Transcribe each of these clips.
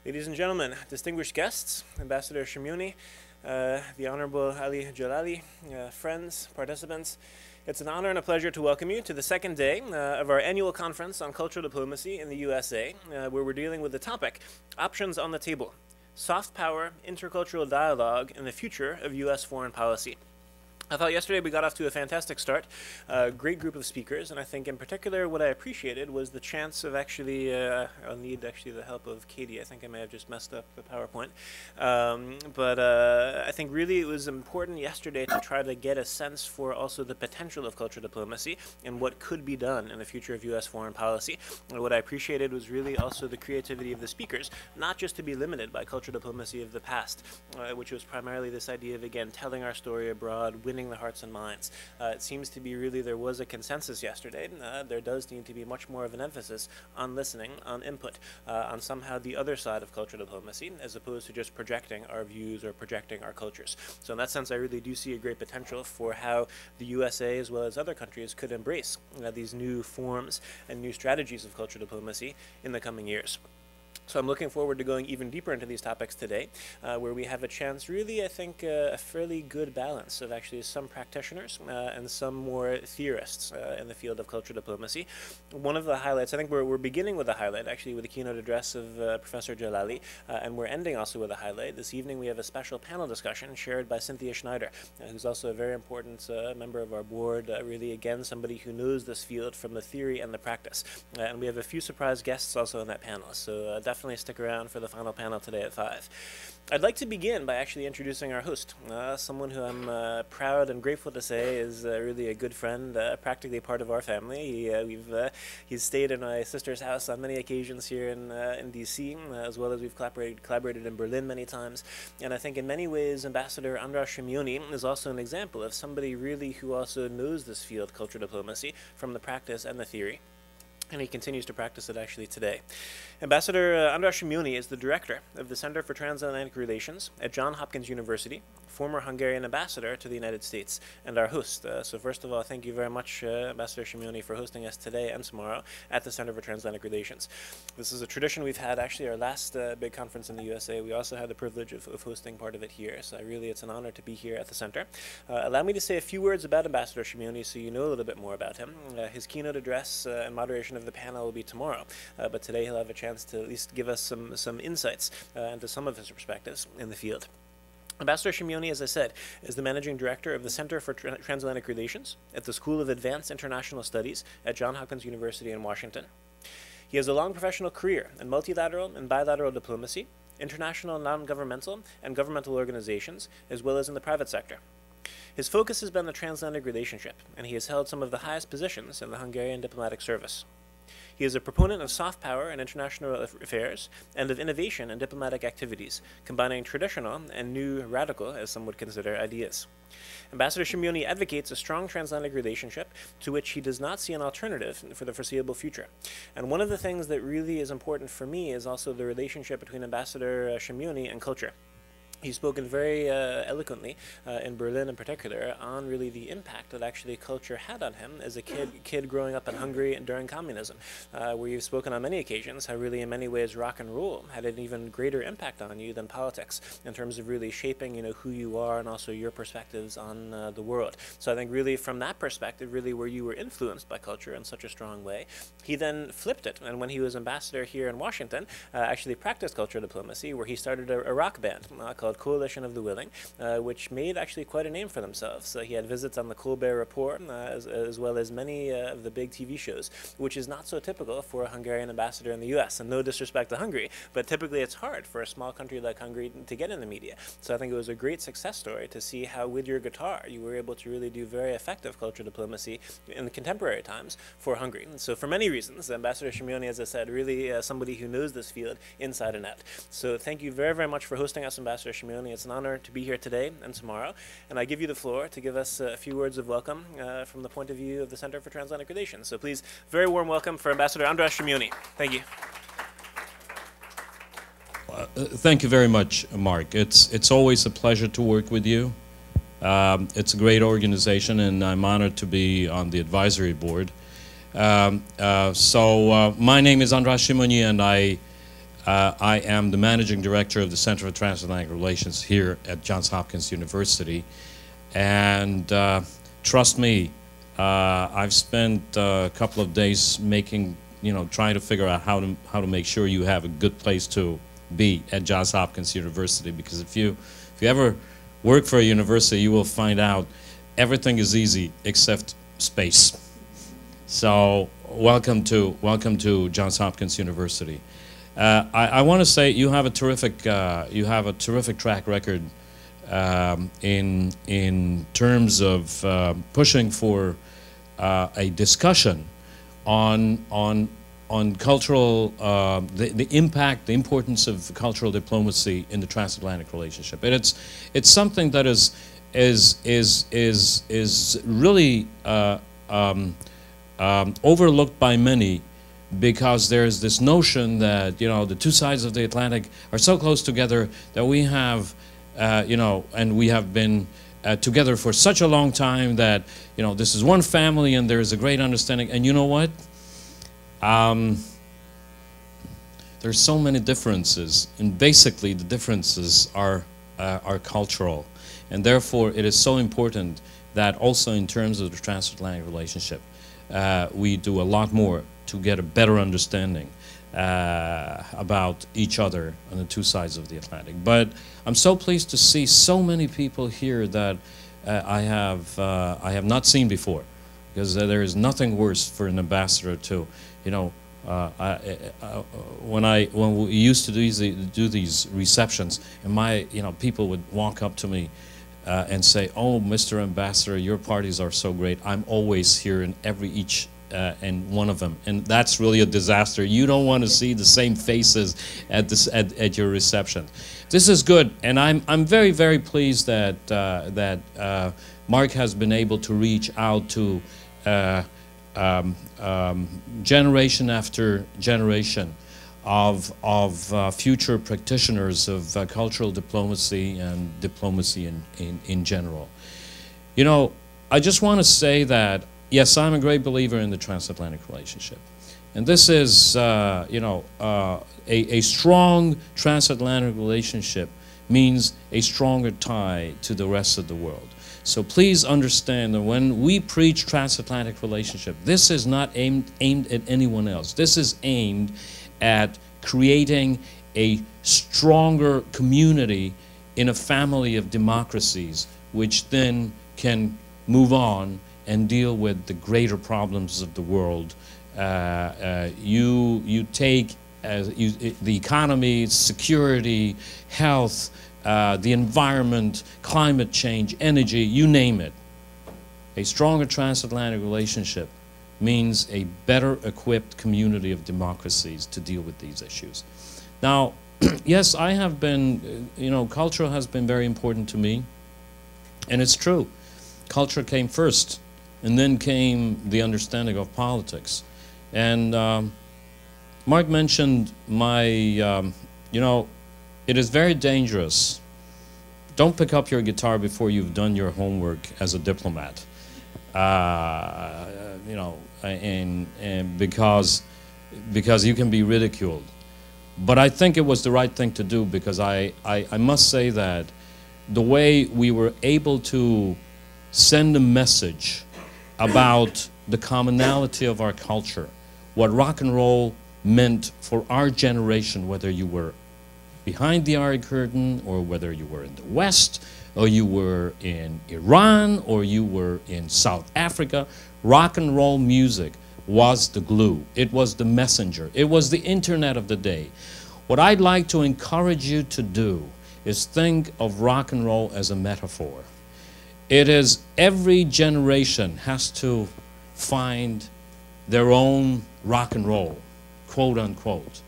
Ladies and gentlemen, distinguished guests, Ambassador Simonyi, the Honorable Ali Jalali, friends, participants, it's an honor and a pleasure to welcome you to the second day of our annual conference on cultural diplomacy in the USA, where we're dealing with the topic, Options on the Table, Soft Power, Intercultural Dialogue, and the Future of U.S. Foreign Policy. I thought yesterday we got off to a fantastic start, a great group of speakers, and I think in particular what I appreciated was the chance of actually, I'll need the help of Katie. I think I may have just messed up the PowerPoint. But I think really it was important yesterday to try to get a sense for also the potential of cultural diplomacy and what could be done in the future of U.S. foreign policy. And what I appreciated was really also the creativity of the speakers, not just to be limited by cultural diplomacy of the past, which was primarily this idea of, again, telling our story abroad, winning the hearts and minds. It seems to be really there was a consensus yesterday. There does need to be much more of an emphasis on listening, on input, on somehow the other side of cultural diplomacy, as opposed to just projecting our views or projecting our cultures. So in that sense, I really do see a great potential for how the USA, as well as other countries, could embrace these new forms and new strategies of cultural diplomacy in the coming years. So I'm looking forward to going even deeper into these topics today, where we have a chance, really, I think, a fairly good balance of actually some practitioners and some more theorists in the field of cultural diplomacy. One of the highlights, I think we're beginning with a highlight, actually, with a keynote address of Professor Jalali, and we're ending also with a highlight. This evening we have a special panel discussion shared by Cynthia Schneider, who's also a very important member of our board, really, again, somebody who knows this field from the theory and the practice. And we have a few surprise guests also in that panel, so definitely stick around for the final panel today at 5. I'd like to begin by actually introducing our host, someone who I'm proud and grateful to say is really a good friend, practically part of our family. He's stayed in my sister's house on many occasions here in D.C., as well as we've collaborated in Berlin many times. And I think in many ways, Ambassador Andras Simonyi is also an example of somebody really who also knows this field, cultural diplomacy, from the practice and the theory. And he continues to practice it actually today. Ambassador Andras Simonyi is the director of the Center for Transatlantic Relations at Johns Hopkins University, former Hungarian ambassador to the United States, and our host. So first of all, thank you very much, Ambassador Simonyi, for hosting us today and tomorrow at the Center for Transatlantic Relations. This is a tradition we've had, actually, our last big conference in the USA. We also had the privilege of hosting part of it here, so really it's an honor to be here at the Center. Allow me to say a few words about Ambassador Simonyi so you know a little bit more about him. His keynote address and moderation of the panel will be tomorrow, but today he'll have a chance to at least give us some insights into some of his perspectives in the field. Ambassador Simonyi, as I said, is the managing director of the Center for Transatlantic Relations at the School of Advanced International Studies at Johns Hopkins University in Washington. He has a long professional career in multilateral and bilateral diplomacy, international non-governmental and governmental organizations, as well as in the private sector. His focus has been the transatlantic relationship, and he has held some of the highest positions in the Hungarian diplomatic service. He is a proponent of soft power in international affairs and of innovation in diplomatic activities, combining traditional and new radical, as some would consider, ideas. Ambassador Simonyi advocates a strong transatlantic relationship to which he does not see an alternative for the foreseeable future. And one of the things that really is important for me is also the relationship between Ambassador Simonyi and culture. He's spoken very eloquently in Berlin in particular on really the impact that actually culture had on him as a kid growing up in Hungary and during communism, where you've spoken on many occasions how really in many ways rock and roll had an even greater impact on you than politics in terms of really shaping who you are and also your perspectives on the world. So I think really from that perspective, really where you were influenced by culture in such a strong way, he then flipped it, and when he was ambassador here in Washington, actually practiced cultural diplomacy, where he started a rock band called Coalition of the Willing, which made actually quite a name for themselves. He had visits on the Colbert Report, as well as many of the big TV shows, which is not so typical for a Hungarian ambassador in the U.S. And no disrespect to Hungary, but typically it's hard for a small country like Hungary to get in the media. So I think it was a great success story to see how with your guitar you were able to really do very effective cultural diplomacy in the contemporary times for Hungary. And so for many reasons, Ambassador Simonyi, as I said, really somebody who knows this field inside and out. So thank you very, very much for hosting us, Ambassador Simonyi. It's an honor to be here today and tomorrow. And I give you the floor to give us a few words of welcome from the point of view of the Center for Transatlantic Relations. So please, very warm welcome for Ambassador Andras Simonyi. Thank you. Thank you very much, Mark. It's always a pleasure to work with you. It's a great organization, and I'm honored to be on the advisory board. My name is Andras Simonyi, and I am the managing director of the Center for Transatlantic Relations here at Johns Hopkins University. And trust me, I've spent a couple of days trying to figure out how to make sure you have a good place to be at Johns Hopkins University. Because if you ever work for a university, you will find out everything is easy except space. So welcome to Johns Hopkins University. I want to say you have a terrific track record in terms of pushing for a discussion on cultural the impact, the importance of cultural diplomacy in the transatlantic relationship. And it's something that is really overlooked by many, because there's this notion that the two sides of the Atlantic are so close together that we have and we have been together for such a long time that this is one family and there is a great understanding. And you know what? There's so many differences, and basically the differences are cultural, and therefore it is so important that also in terms of the transatlantic relationship we do a lot more to get a better understanding about each other on the two sides of the Atlantic. But I'm so pleased to see so many people here that I have not seen before, because there is nothing worse for an ambassador to, when we used to do these receptions, and people would walk up to me and say, "Oh, Mr. Ambassador, your parties are so great. I'm always here in each and one of them," and that's really a disaster. You don't want to see the same faces at your reception. This is good, and I'm very, very pleased that Mark has been able to reach out to generation after generation of future practitioners of cultural diplomacy and diplomacy in general. I just want to say that, yes, I'm a great believer in the transatlantic relationship. And this is, a strong transatlantic relationship means a stronger tie to the rest of the world. So please understand that when we preach transatlantic relationship, this is not aimed at anyone else. This is aimed at creating a stronger community in a family of democracies, which then can move on and deal with the greater problems of the world. You take the economy, security, health, the environment, climate change, energy, you name it. A stronger transatlantic relationship means a better equipped community of democracies to deal with these issues. Now, yes, I have been, culture has been very important to me, and it's true. Culture came first, and then came the understanding of politics. And Mark mentioned it is very dangerous. Don't pick up your guitar before you've done your homework as a diplomat. And because you can be ridiculed. But I think it was the right thing to do, because I must say that the way we were able to send a message about the commonality of our culture, what rock and roll meant for our generation, whether you were behind the Iron Curtain, or whether you were in the West, or you were in Iran, or you were in South Africa, rock and roll music was the glue. It was the messenger. It was the internet of the day. What I'd like to encourage you to do is think of rock and roll as a metaphor. It is, every generation has to find their own rock and roll, quote unquote.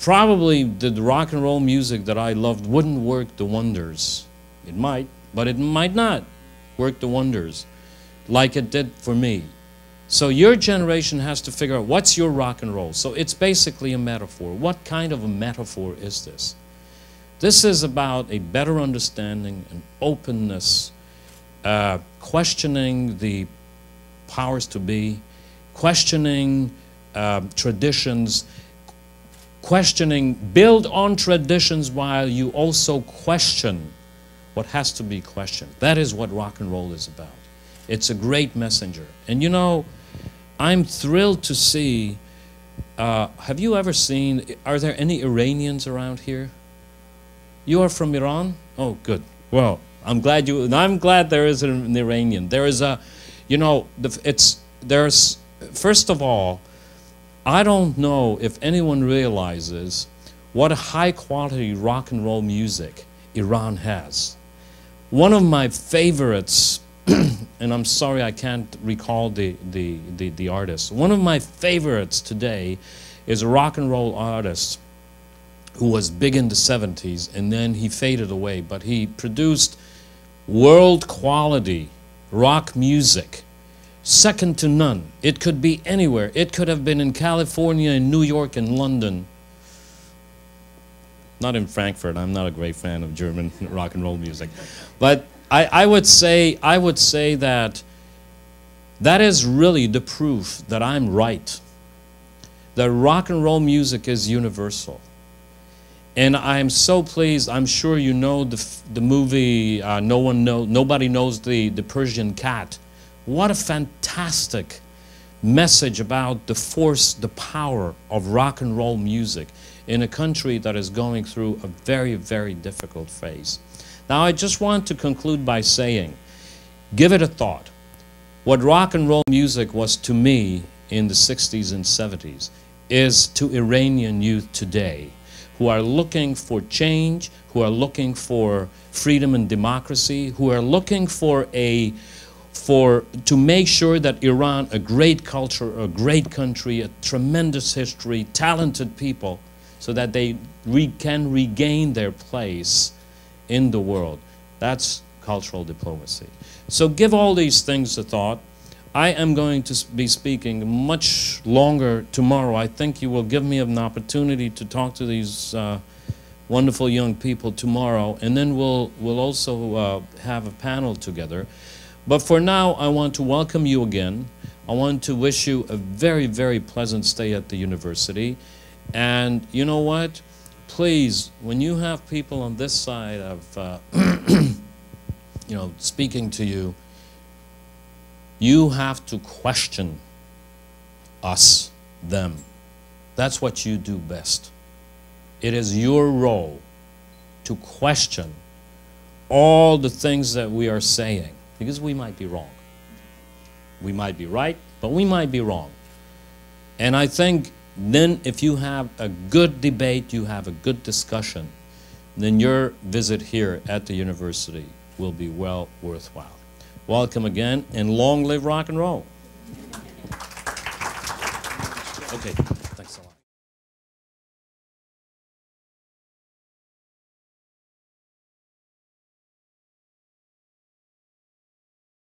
Probably the rock and roll music that I loved wouldn't work the wonders. It might, but it might not work the wonders like it did for me. So your generation has to figure out, what's your rock and roll? So it's basically a metaphor. What kind of a metaphor is this? This is about a better understanding and openness, questioning the powers to be, questioning traditions, questioning, build on traditions while you also question what has to be questioned. That is what rock and roll is about. It's a great messenger. And you know, I'm thrilled to see, have you ever seen, are there any Iranians around here? You are from Iran? Oh, good. Well, I'm glad there is an Iranian. There is a, you know, there's, first of all, I don't know if anyone realizes what a high quality rock and roll music Iran has. One of my favorites, and I'm sorry I can't recall the artist. One of my favorites today is a rock and roll artist who was big in the 70s, and then he faded away, but he produced world quality rock music, second to none. It could be anywhere. It could have been in California, in New York, in London. Not in Frankfurt. I'm not a great fan of German rock and roll music. But I would say that that is really the proof that I'm right. That rock and roll music is universal. And I'm so pleased. I'm sure you know the movie Nobody Knows the Persian Cat. What a fantastic message about the force, the power of rock and roll music in a country that is going through a very, very difficult phase. Now, I just want to conclude by saying, give it a thought. What rock and roll music was to me in the 60s and 70s is to Iranian youth today, who are looking for change, who are looking for freedom and democracy, who are looking to make sure that Iran, a great culture, a great country, a tremendous history, talented people, so that they can regain their place in the world. That's cultural diplomacy. So give all these things a thought. I am going to be speaking much longer tomorrow. I think you will give me an opportunity to talk to these wonderful young people tomorrow, and then we'll also have a panel together. But for now, I want to welcome you again. I want to wish you a very, very pleasant stay at the university. And you know what? Please, when you have people on this side of, you know, speaking to you, you have to question us, them. That's what you do best. It is your role to question all the things that we are saying, because we might be wrong. We might be right, but we might be wrong. And I think then if you have a good debate, you have a good discussion, then your visit here at the university will be well worthwhile. Welcome again, and long live rock and roll. Okay.